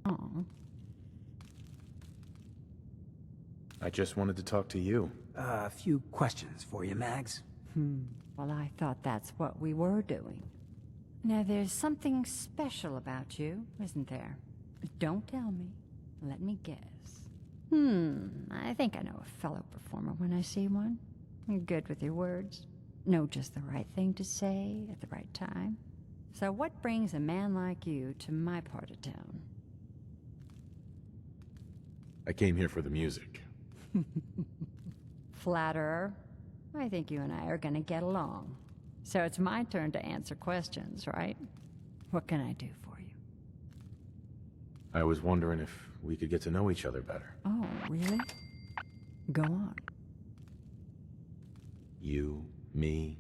Oh. I just wanted to talk to you. A few questions for you, Mags. Well, I thought that's what we were doing. Now, there's something special about you, isn't there? Don't tell me. Let me guess. I think I know a fellow performer when I see one. You're good with your words. Know just the right thing to say at the right time. So what brings a man like you to my part of town? I came here for the music. Flatterer. I think you and I are gonna get along. So it's my turn to answer questions, right? What can I do for you? I was wondering if we could get to know each other better. Oh, really? Go on. You, me,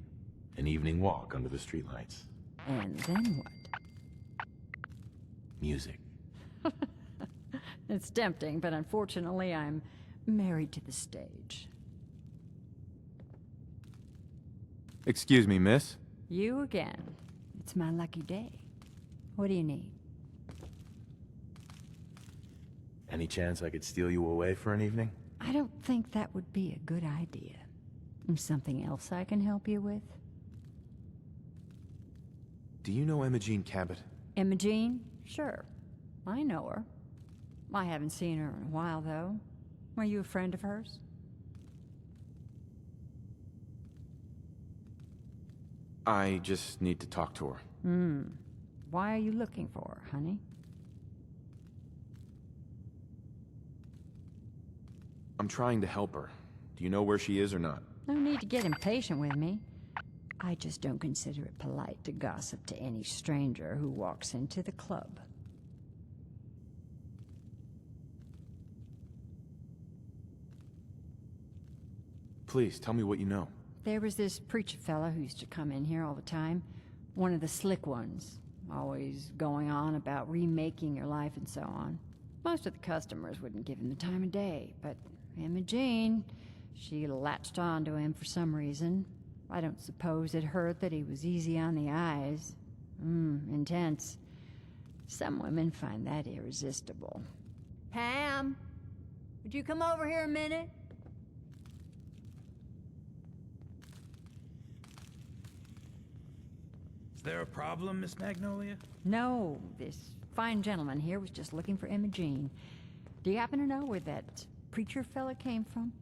an evening walk under the streetlights. And then what? Music. It's tempting, but unfortunately I'm married to the stage. Excuse me, miss? You again. It's my lucky day. What do you need? Any chance I could steal you away for an evening? I don't think that would be a good idea. Something else I can help you with? Do you know Imogene Cabot? Imogene? Sure. I know her. I haven't seen her in a while, though. Were you a friend of hers? I just need to talk to her. Why are you looking for her, honey? I'm trying to help her. Do you know where she is or not? No need to get impatient with me. I just don't consider it polite to gossip to any stranger who walks into the club. Please, tell me what you know. There was this preacher fella who used to come in here all the time. One of the slick ones. Always going on about remaking your life and so on. Most of the customers wouldn't give him the time of day, but Imogene, she latched on to him for some reason. I don't suppose it hurt that he was easy on the eyes. Intense. Some women find that irresistible. Pam, would you come over here a minute? Is there a problem, Miss Magnolia? No, this fine gentleman here was just looking for Imogene. Do you happen to know where that preacher fella came from?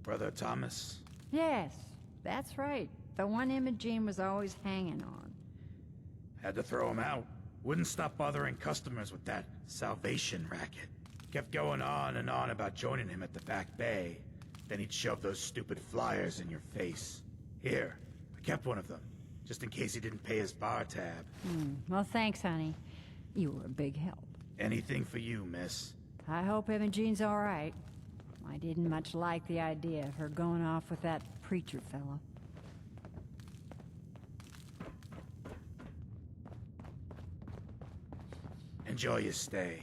Brother Thomas? Yes, that's right. The one Imogene was always hanging on. Had to throw him out. Wouldn't stop bothering customers with that salvation racket. Kept going on and on about joining him at the back bay. Then he'd shove those stupid flyers in your face. Here, I kept one of them, just in case he didn't pay his bar tab. Well, thanks, honey. You were a big help. Anything for you, miss. I hope Imogene's all right. I didn't much like the idea of her going off with that preacher fella. Enjoy your stay.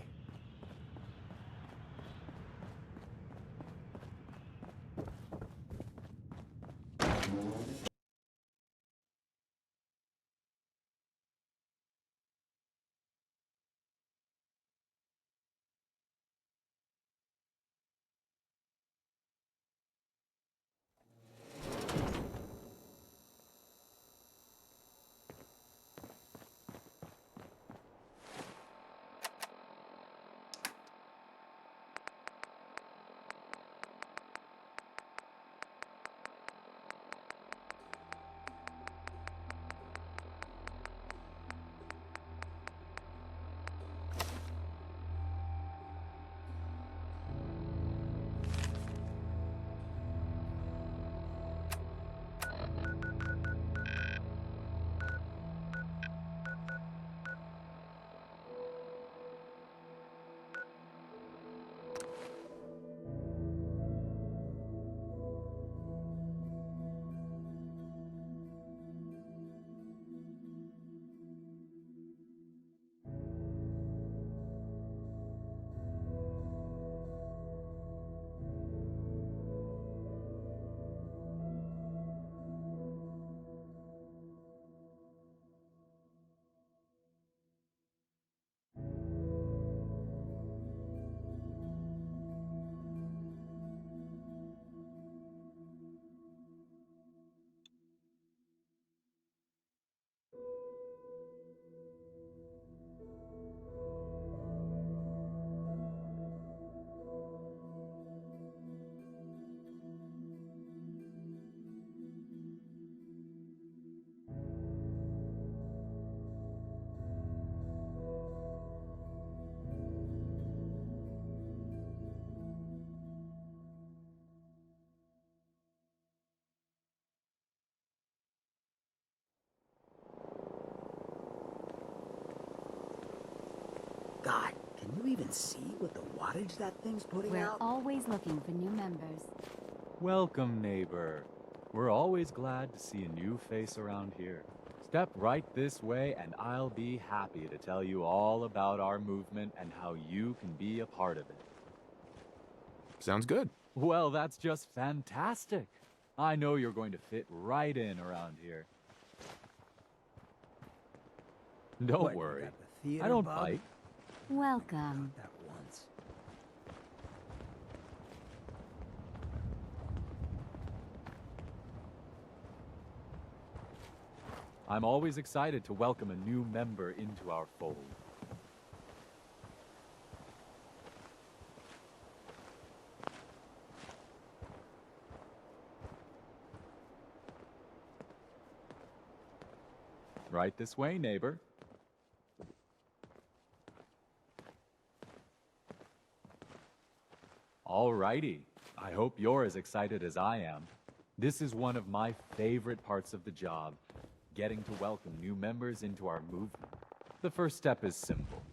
God, can you even see what the wattage that thing's putting We're out? always looking for new members. Welcome, neighbor. We're always glad to see a new face around here. Step right this way and I'll be happy to tell you all about our movement and how you can be a part of it. Sounds good. Well, that's just fantastic. I know you're going to fit right in around here. Don't What, you worry. got the theater I don't bug? bite. Welcome. That once. I'm always excited to welcome a new member into our fold. Right this way, neighbor. Alrighty. I hope you're as excited as I am. This is one of my favorite parts of the job, getting to welcome new members into our movement. The first step is simple.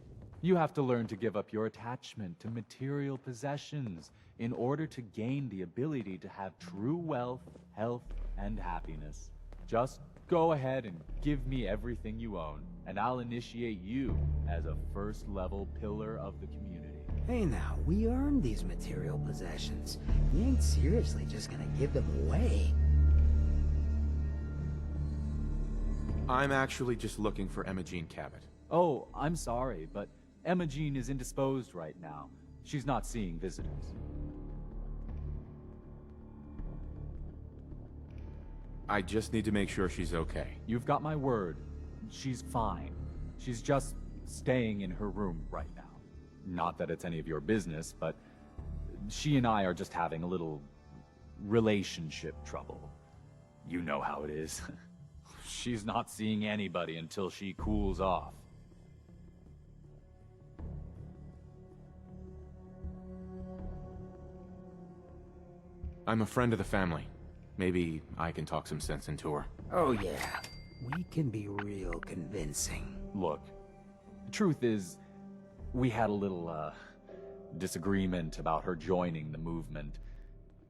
You have to learn to give up your attachment to material possessions in order to gain the ability to have true wealth, health, and happiness. Just go ahead and give me everything you own, and I'll initiate you as a first-level pillar of the community. Hey now, we earned these material possessions. We ain't seriously just gonna give them away. I'm actually just looking for Emma Jean Cabot. Oh, I'm sorry, but Emma Jean is indisposed right now. She's not seeing visitors. I just need to make sure she's okay. You've got my word. She's fine. She's just staying in her room right now. Not that it's any of your business, but she and I are just having a little relationship trouble. You know how it is. She's not seeing anybody until she cools off. I'm a friend of the family. Maybe I can talk some sense into her. Oh yeah, we can be real convincing. Look, the truth is, we had a little, disagreement about her joining the movement.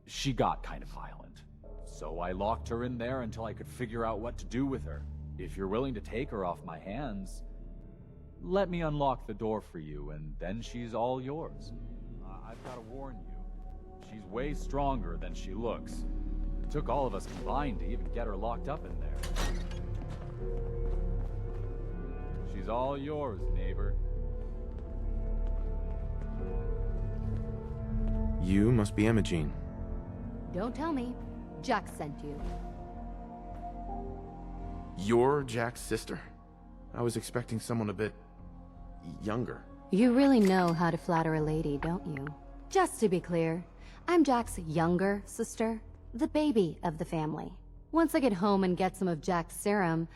She got kind of violent. So I locked her in there until I could figure out what to do with her. If you're willing to take her off my hands, let me unlock the door for you, and then she's all yours. I've got to warn you, she's way stronger than she looks. It took all of us combined to even get her locked up in there. She's all yours, neighbor. You must be Emma Jean. Don't tell me. Jack sent you. You're Jack's sister? I was expecting someone a bit younger. You really know how to flatter a lady, don't you? Just to be clear, I'm Jack's younger sister, the baby of the family. Once I get home and get some of Jack's serum,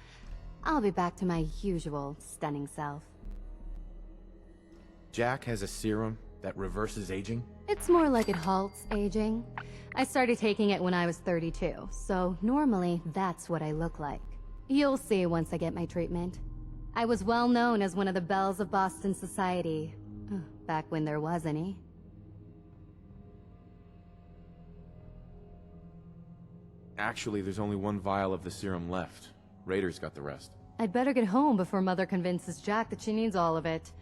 I'll be back to my usual stunning self. Jack has a serum that reverses aging? It's more like it halts aging. I started taking it when I was 32, so normally that's what I look like. You'll see once I get my treatment. I was well known as one of the belles of Boston society, back when there was any. Actually, there's only one vial of the serum left. Raiders got the rest. I'd better get home before Mother convinces Jack that she needs all of it.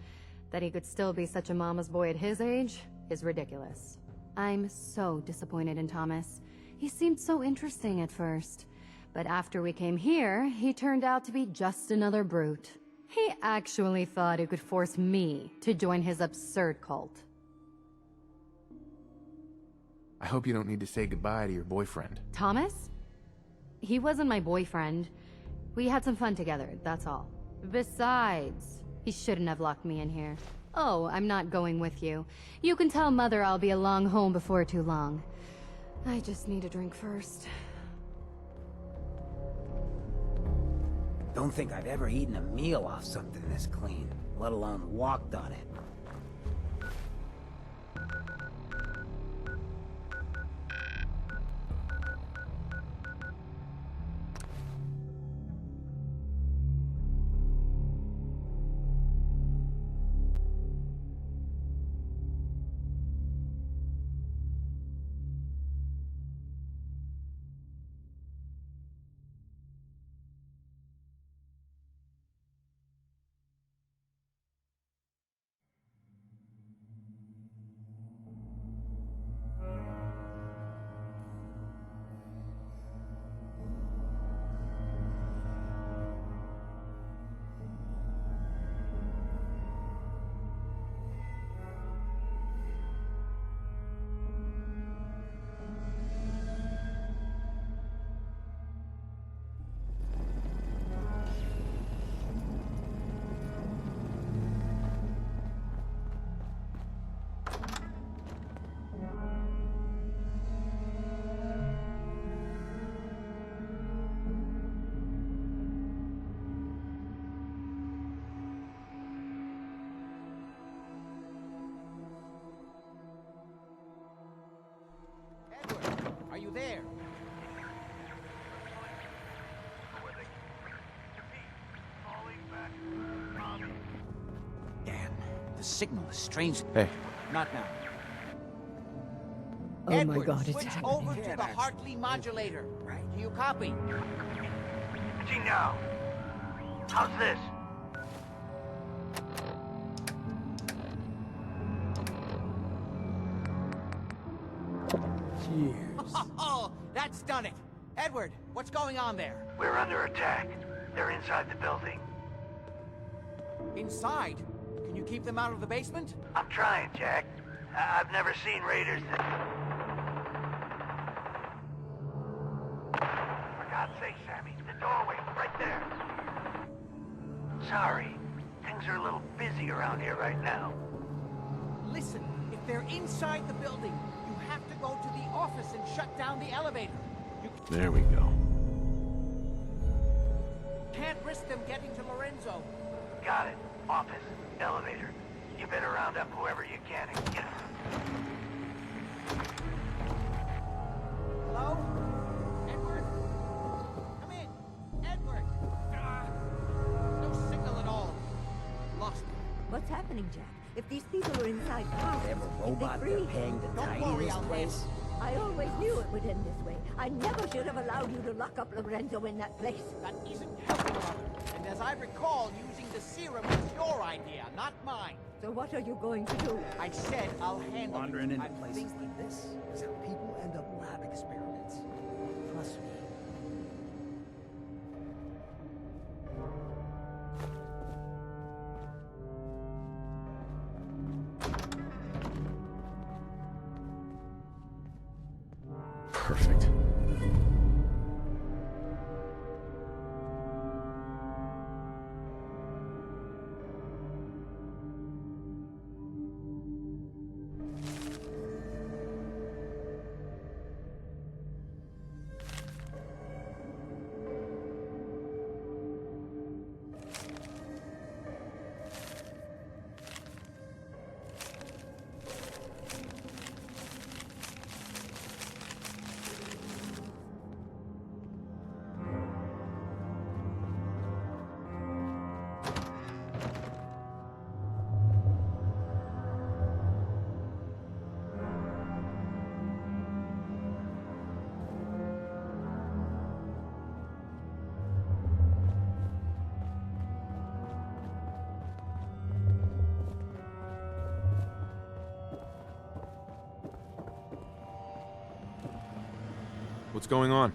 That he could still be such a mama's boy at his age is ridiculous. I'm so disappointed in Thomas. He seemed so interesting at first. But after we came here, he turned out to be just another brute. He actually thought he could force me to join his absurd cult. I hope you don't need to say goodbye to your boyfriend. Thomas? He wasn't my boyfriend. We had some fun together, that's all. Besides, he shouldn't have locked me in here. Oh, I'm not going with you. You can tell Mother I'll be along home before too long. I just need a drink first. Don't think I've ever eaten a meal off something this clean, let alone walked on it. there. Damn, the signal is strange. Hey, Not now. Oh my Edward, God, it's switch happening. over to the Hartley modulator. Right. Do you copy? Switching now. How's this? Cheers. Oh, that's done it. Edward, what's going on there? We're under attack. They're inside the building. Inside? Can you keep them out of the basement? I'm trying, Jack. I've never seen raiders that... For God's sake, Sammy, the doorway, right there. Sorry. Things are a little busy around here right now. Listen, if they're inside the building, you have to go to the office and shut down the elevator. You there we go. can't risk them getting to Lorenzo. Got it. Office, elevator. You better round up whoever you can and get 'em. Hello? Edward? Come in. Edward! No signal at all. Lost it. What's happening, Jack? If these people are inside cars, They have a if robot they they're free, paying to Don't tidy worry, this I'll place. I always knew it would end this way. I never should have allowed you to lock up Lorenzo in that place. That isn't helping, Mother. And as I recall, using the serum was your idea, not mine. So what are you going to do? I said I'll handle Wandering it. into I'm places thinking. like this is how people end up lab experiments. Trust me. Perfect. What's going on?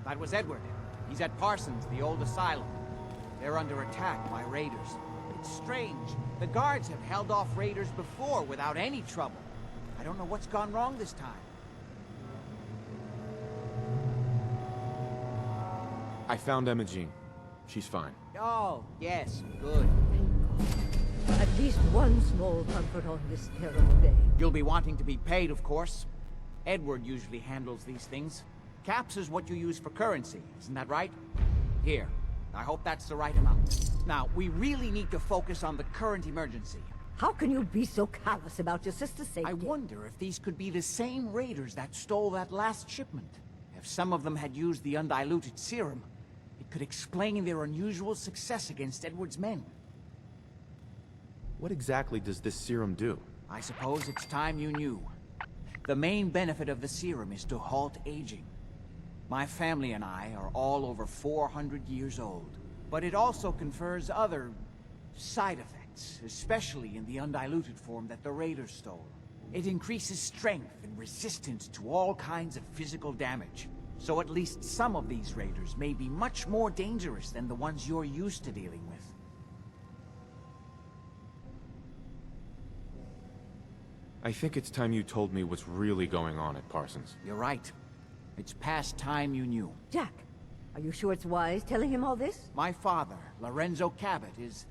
That was Edward. He's at Parsons, the old asylum. They're under attack by raiders. It's strange. The guards have held off raiders before without any trouble. I don't know what's gone wrong this time. I found Emma Jean. She's fine. Oh, yes, good. Thank God. At least one small comfort on this terrible day. You'll be wanting to be paid, of course. Edward usually handles these things. Caps is what you use for currency, isn't that right? Here. I hope that's the right amount. Now, we really need to focus on the current emergency. How can you be so callous about your sister's safety? I wonder if these could be the same raiders that stole that last shipment. If some of them had used the undiluted serum, it could explain their unusual success against Edward's men. What exactly does this serum do? I suppose it's time you knew. The main benefit of the serum is to halt aging. My family and I are all over 400 years old. But it also confers other side effects, especially in the undiluted form that the raiders stole. It increases strength and resistance to all kinds of physical damage. So at least some of these raiders may be much more dangerous than the ones you're used to dealing with. I think it's time you told me what's really going on at Parsons. You're right. It's past time you knew. Jack, are you sure it's wise telling him all this? My father, Lorenzo Cabot, is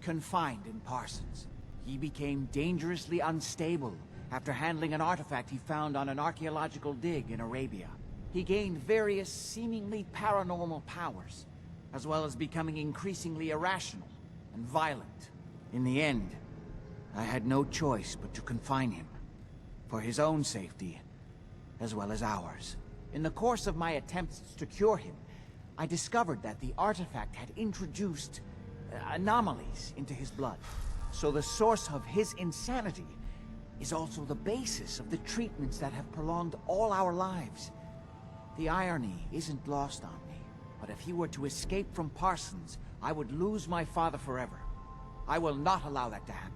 confined in Parsons. He became dangerously unstable after handling an artifact he found on an archaeological dig in Arabia. He gained various seemingly paranormal powers, as well as becoming increasingly irrational and violent. In the end, I had no choice but to confine him, for his own safety, as well as ours. In the course of my attempts to cure him, I discovered that the artifact had introduced anomalies into his blood. So the source of his insanity is also the basis of the treatments that have prolonged all our lives. The irony isn't lost on me, but if he were to escape from Parsons, I would lose my father forever. I will not allow that to happen.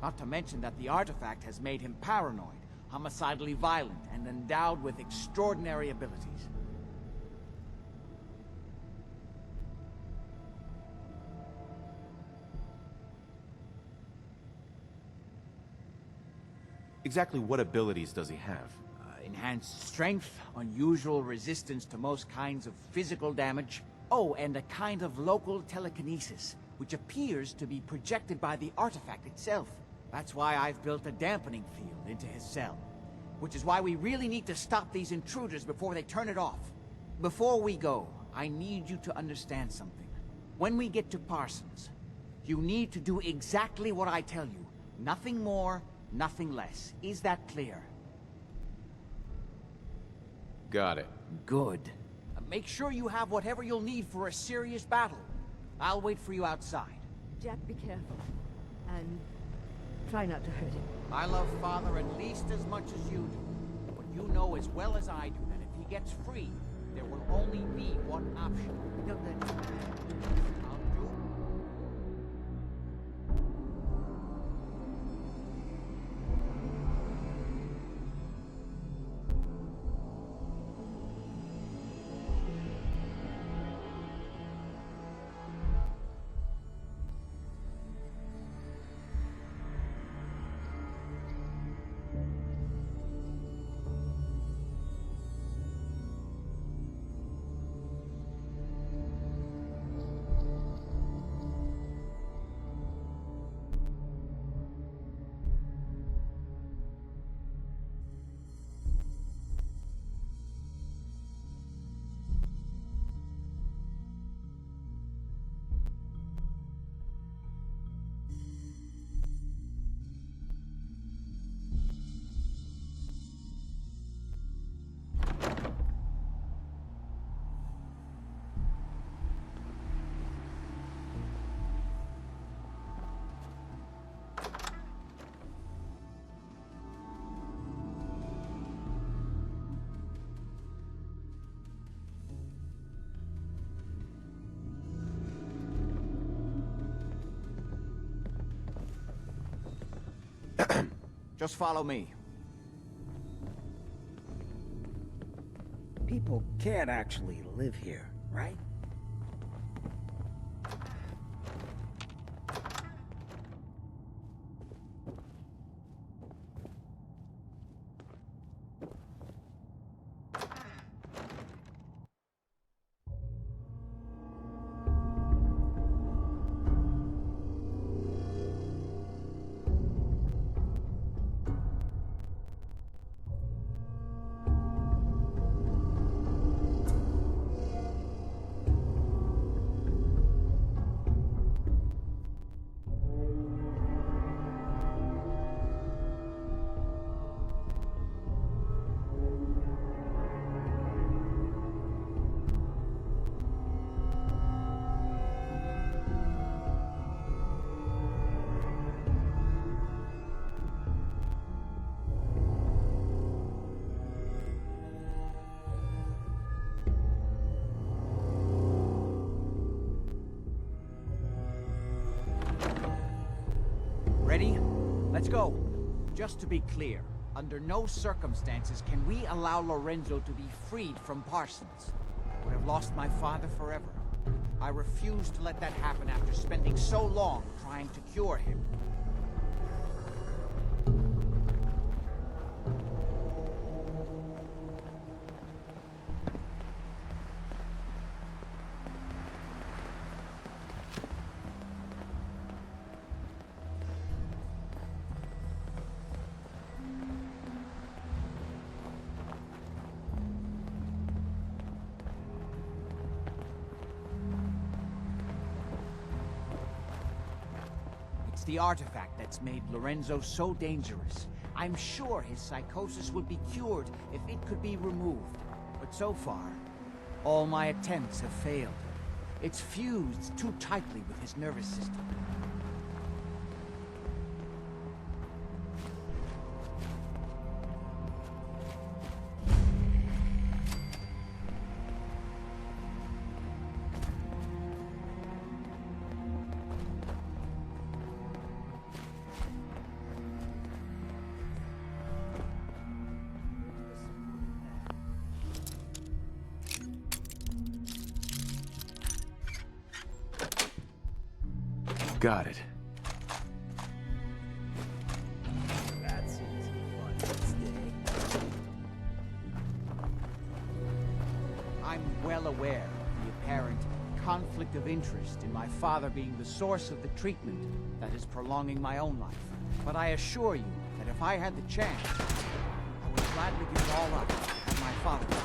Not to mention that the artifact has made him paranoid, homicidally violent, and endowed with extraordinary abilities. Exactly what abilities does he have? Enhanced strength, unusual resistance to most kinds of physical damage. Oh, and a kind of local telekinesis, which appears to be projected by the artifact itself. That's why I've built a dampening field into his cell. Which is why we really need to stop these intruders before they turn it off. Before we go, I need you to understand something. When we get to Parsons, you need to do exactly what I tell you. Nothing more, nothing less. Is that clear? Got it. Good. Make sure you have whatever you'll need for a serious battle. I'll wait for you outside. Jack, be careful. And try not to hurt him. I love Father at least as much as you do. But you know as well as I do that if he gets free, there will only be one option. Don't let him. I'll do. Just follow me. People can't actually live here, right? Ready? Let's go. Just to be clear, under no circumstances can we allow Lorenzo to be freed from Parsons. I would have lost my father forever. I refuse to let that happen after spending so long trying to cure him. The artifact that's made Lorenzo so dangerous. I'm sure his psychosis would be cured if it could be removed. But so far, all my attempts have failed. It's fused too tightly with his nervous system. Got it. That seems fun today. I'm well aware of the apparent conflict of interest in my father being the source of the treatment that is prolonging my own life. But I assure you that if I had the chance, I would gladly give it all up to have my father back.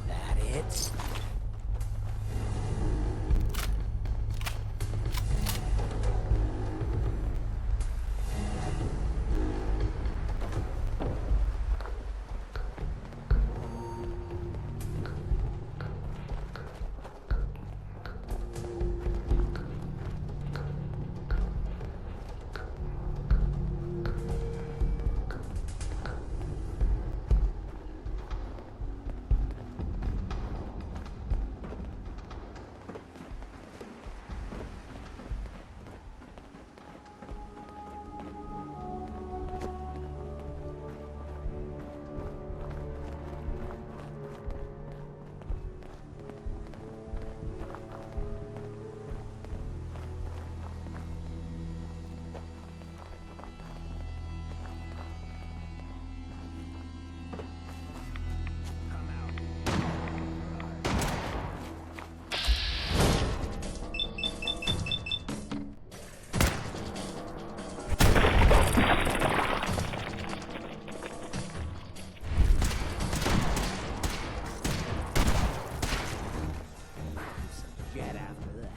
That it? Jet after that.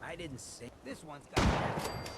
I didn't say this one's got that.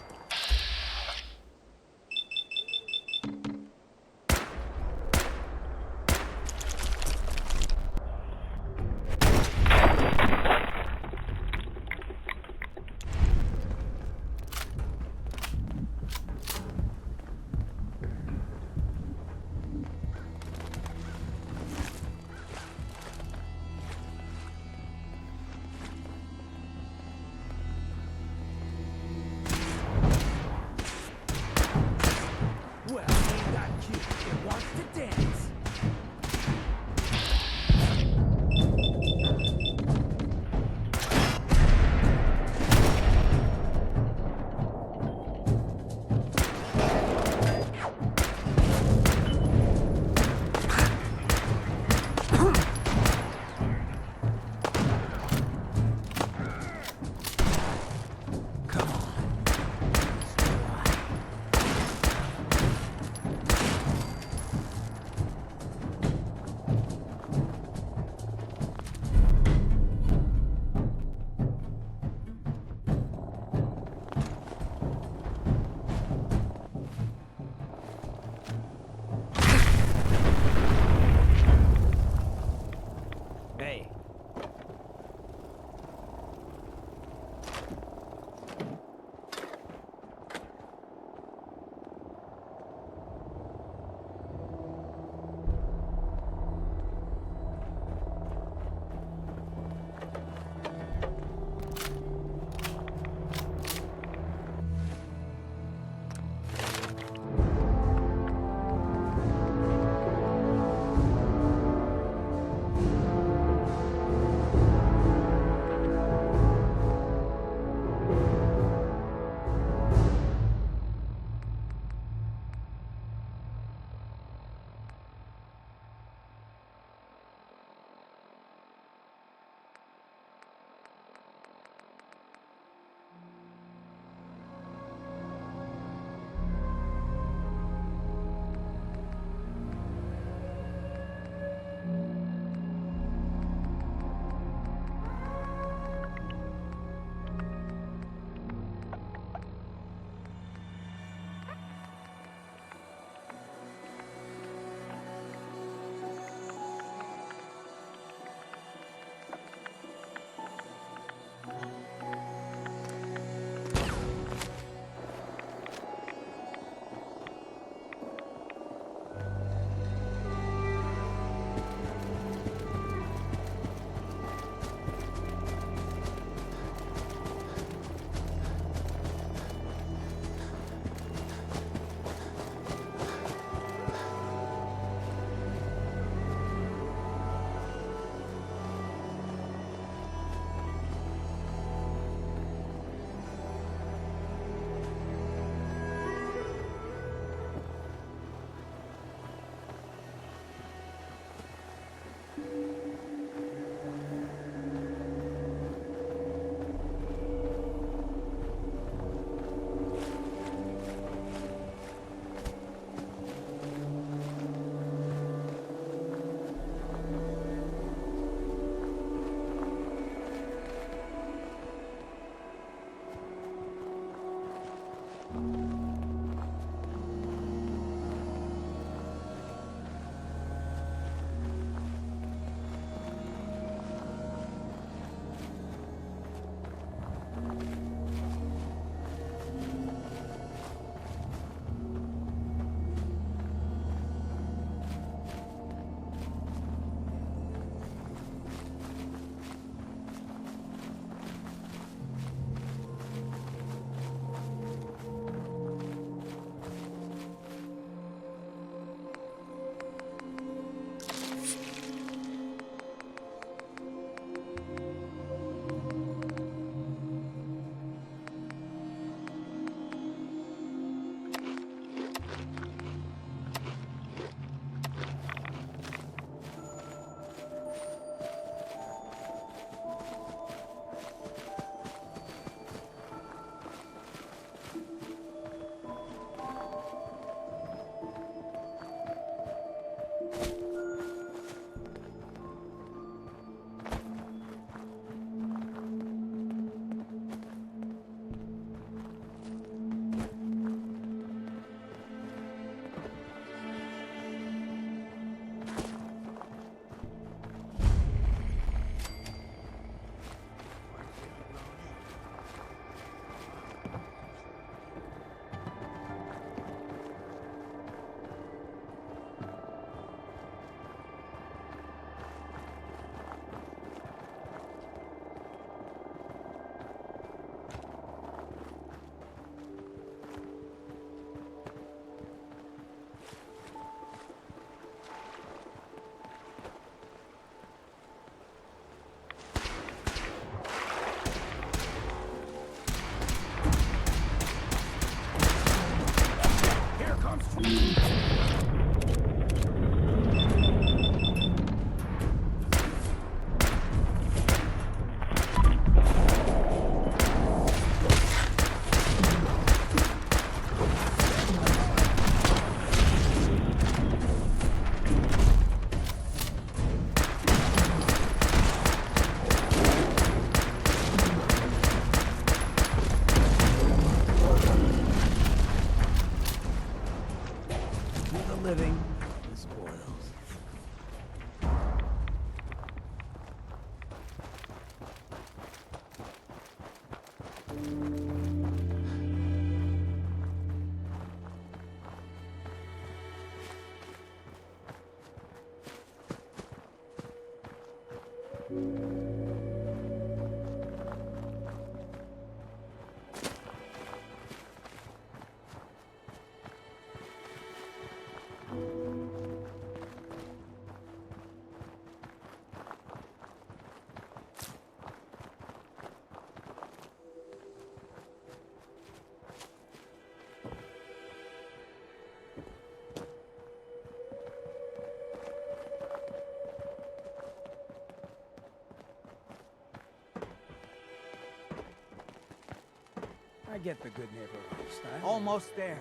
I get the good neighborhood style. Almost there.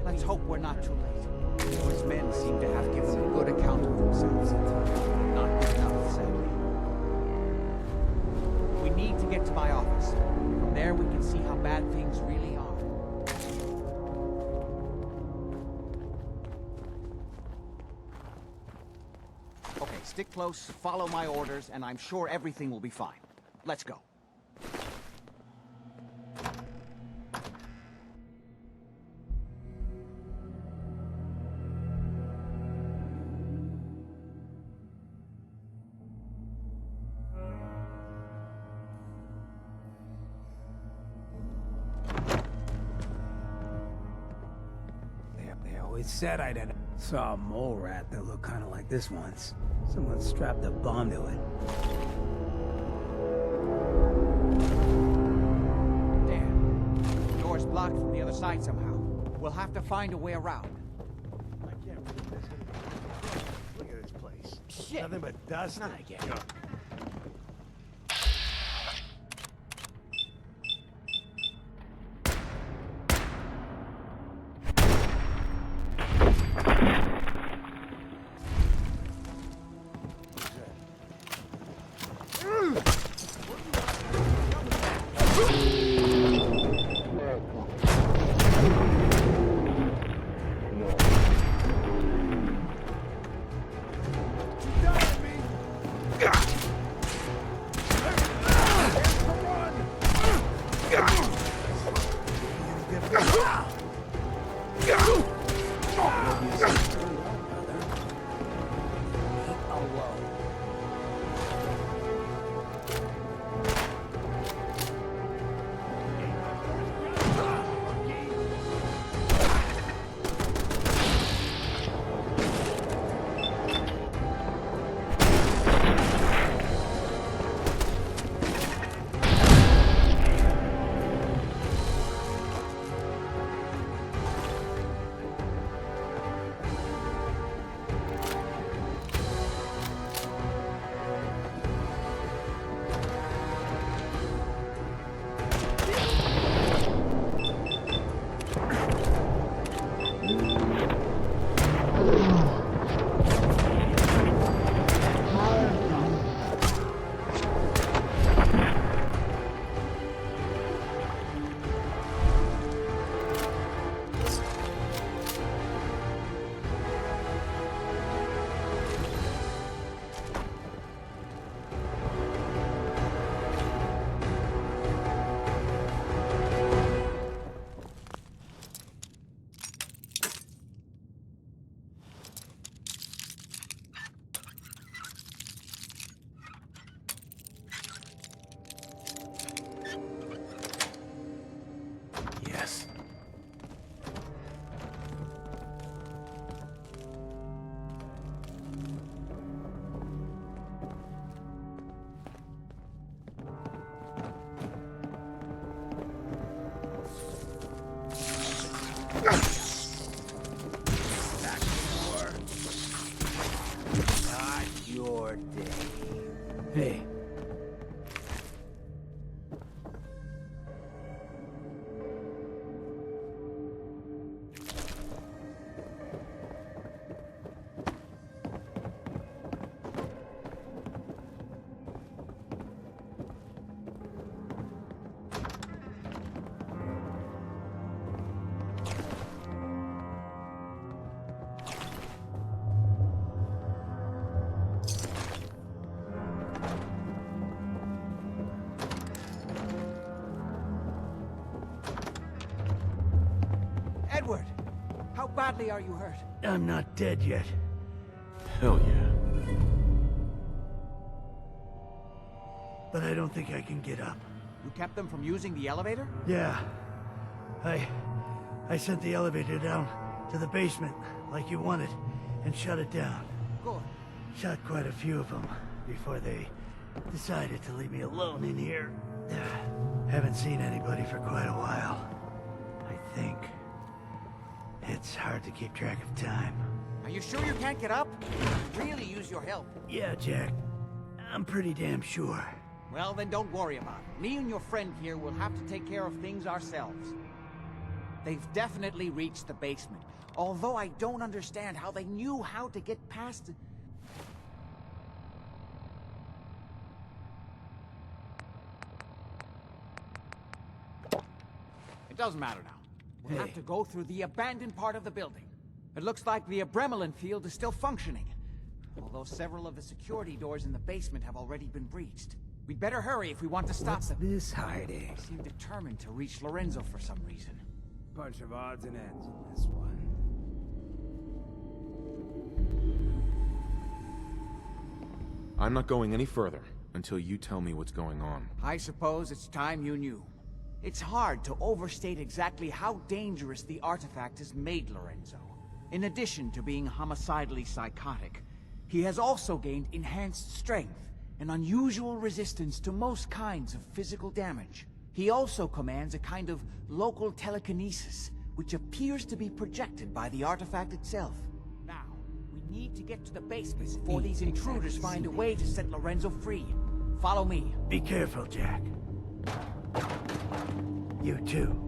Let's hope we're not too late. Those men seem to have given a good account of themselves. Not good enough, sadly. We need to get to my office. From there we can see how bad things really are. Okay, stick close, follow my orders, and I'm sure everything will be fine. Let's go. They always said I'd saw a mole rat that looked kind of like this once. Someone strapped a bomb to it. Damn. The door's blocked from the other side somehow. We'll have to find a way around. I can't believe this. Look at this place. Shit. Nothing but dust. Not again. Yes. Not your day. Hey. Edward! How badly are you hurt? I'm not dead yet. Hell yeah. but I don't think I can get up. You kept them from using the elevator? Yeah. I sent the elevator down to the basement, like you wanted, and shut it down. Good. Shot quite a few of them before they decided to leave me alone in here. Haven't seen anybody for quite a while. I think. It's hard to keep track of time. Are you sure you can't get up? Really use your help. Yeah, Jack. I'm pretty damn sure. Well, then don't worry about it. Me and your friend here will have to take care of things ourselves. They've definitely reached the basement, although I don't understand how they knew how to get past it. It doesn't matter now. We'll have to go through the abandoned part of the building. It looks like the Abremlin field is still functioning, although several of the security doors in the basement have already been breached. We'd better hurry if we want to stop them. This hiding. They seem determined to reach Lorenzo for some reason. Bunch of odds and ends in this one. I'm not going any further until you tell me what's going on. I suppose it's time you knew. It's hard to overstate exactly how dangerous the artifact has made Lorenzo. In addition to being homicidally psychotic, he has also gained enhanced strength and unusual resistance to most kinds of physical damage. He also commands a kind of local telekinesis, which appears to be projected by the artifact itself. Now, we need to get to the basement before these intruders find a way to set Lorenzo free. Follow me. Be careful, Jack. You too.